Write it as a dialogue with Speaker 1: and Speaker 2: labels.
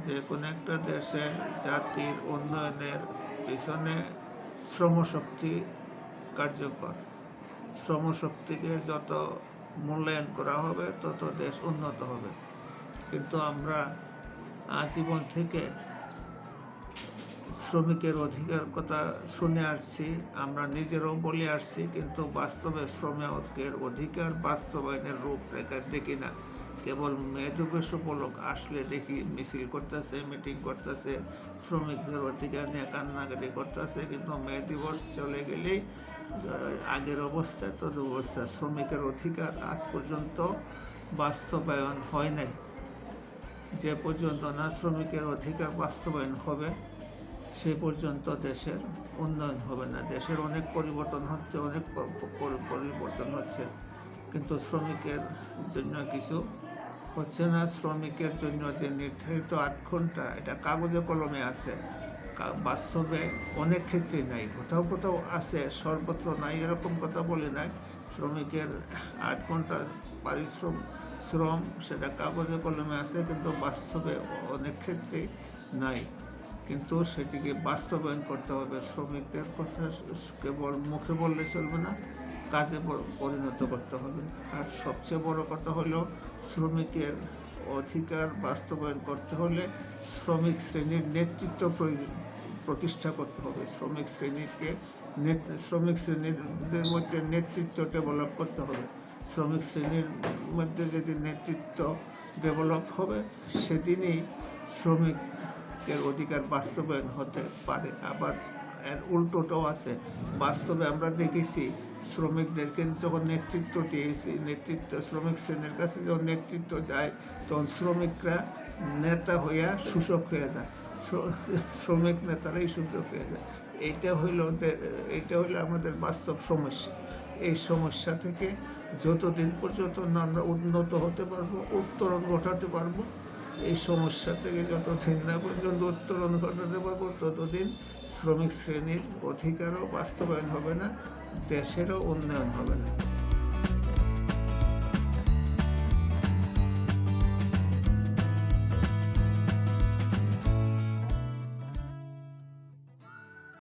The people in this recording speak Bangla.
Speaker 1: যে কোনো একটা দেশের জাতির উন্নয়নের পিছনে শ্রমশক্তি কার্যকর। শ্রমশক্তিকে যত মূল্যায়ন করা হবে তত দেশ উন্নত হবে। কিন্তু আমরা আজীবন থেকে শ্রমিকের অধিকার কথা শুনে আসছি, আমরা নিজেরাও বলে আসছি, কিন্তু বাস্তবে শ্রমিকের অধিকার বাস্তবায়নের রূপরেখা দেখি না। কেবল মে দিবস উপলক্ষ আসলে দেখি মিছিল করতেছে, মিটিং করতেছে, শ্রমিকদের অধিকার নিয়ে কান্নাকাটি করতেছে, কিন্তু মে দিবস চলে গেলেই আগের অবস্থা তোর অবস্থা। শ্রমিকের অধিকার আজ পর্যন্ত বাস্তবায়ন হয় নাই। যে পর্যন্ত না শ্রমিকের অধিকার বাস্তবায়ন হবে সে পর্যন্ত দেশের উন্নয়ন হবে না। দেশের অনেক পরিবর্তন হচ্ছে, অনেক পরিবর্তন হচ্ছে, কিন্তু শ্রমিকের জন্য কিছু হচ্ছে না। শ্রমিকের জন্য যে নির্ধারিত 8 ঘন্টা, এটা কাগজে কলমে আছে, বাস্তবে অনেক ক্ষেত্রে নাই। কোথাও কোথাও আছে, সর্বত্র নাই এরকম কথা বলে নাই। শ্রমিকের 8 ঘন্টা শ্রম সেটা কাগজে কলমে আছে, কিন্তু বাস্তবে অনেক ক্ষেত্রেই নাই। কিন্তু সেটিকে বাস্তবায়ন করতে হবে। শ্রমিকদের কথা কেবল মুখে বললে চলবে না, কাজে পরিণত করতে হবে। আর সবচেয়ে বড় কথা হলো, শ্রমিকের অধিকার বাস্তবায়ন করতে হলে শ্রমিক শ্রেণীর নেতৃত্ব প্রতিষ্ঠা করতে হবে। শ্রমিক শ্রেণীর মধ্যে নেতৃত্ব ডেভেলপ করতে হবে। শ্রমিক শ্রেণীর মধ্যে যদি নেতৃত্ব ডেভেলপ হবে, সেদিনই শ্রমিকের অধিকার বাস্তবায়ন হতে পারে। আবার এর উল্টোটাও আছে। বাস্তবে আমরা দেখেছি, শ্রমিকদেরকে যখন নেতৃত্ব দিয়েছি, শ্রমিক শ্রেণীর কাছে যখন নেতৃত্ব যায়, তখন শ্রমিকরা নেতা হইয়া শোষক হয়ে যায়। শ্রমিক নেতারাই শোষক হয়ে যায়। এইটা হইল আমাদের বাস্তব সমস্যা। এই সমস্যা থেকে যতদিন পর্যন্ত না আমরা উন্নত হতে পারবো, উত্তরণ ঘটাতে পারবো, এই সমস্যা থেকে যতদিন না পর্যন্ত উত্তরণ ঘটাতে পারবো, ততদিন শ্রমিক শ্রেণীর অধিকারও বাস্তবায়ন হবে না, দেশেরও উন্নয়ন হবে না।